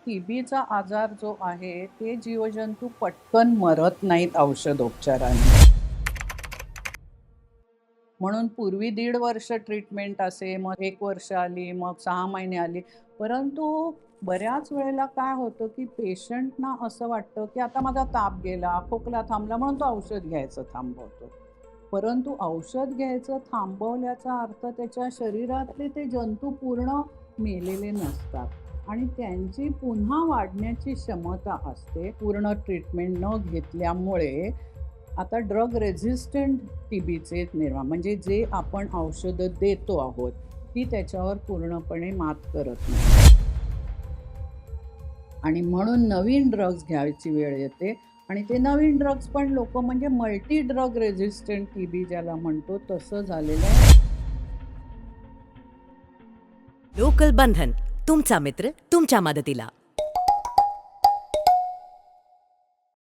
टीबीचा आजार जो आहे ते जीवजंतू पटकन मरत नाहीत औषधोपचाराने. म्हणून पूर्वी 1.5 वर्ष ट्रीटमेंट असे, मग 1 वर्ष आली, मग 6 महिने आली. परंतु बऱ्याच वेळेला काय होतं, की पेशंटना असं वाटतं, की आता माझा ताप गेला, खोकला थांबला म्हणून तो औषध घ्यायचं थांबवतो. परंतु औषध घ्यायचं थांबवल्याचा अर्थ त्याच्या शरीरातले ते जंतू पूर्ण मेलेले नसतात आणि त्यांची पुन्हा वाढण्याची क्षमता असते पूर्ण ट्रीटमेंट न घेतल्यामुळे. आता ड्रग रेझिस्टंट टीबीचे निर्माण म्हणजे जे आपण औषधं देतो आहोत, ती त्याच्यावर पूर्णपणे मात करत नाही आणि म्हणून नवीन ड्रग्ज घ्यायची वेळ येते आणि ते नवीन ड्रग्ज पण लोकं म्हणजे मल्टी ड्रग रेझिस्टंट टीबी ज्याला म्हणतो तसं झालेलं आहे. लोकल बंधन, तुमचा मित्र तुमच्या मदतीला.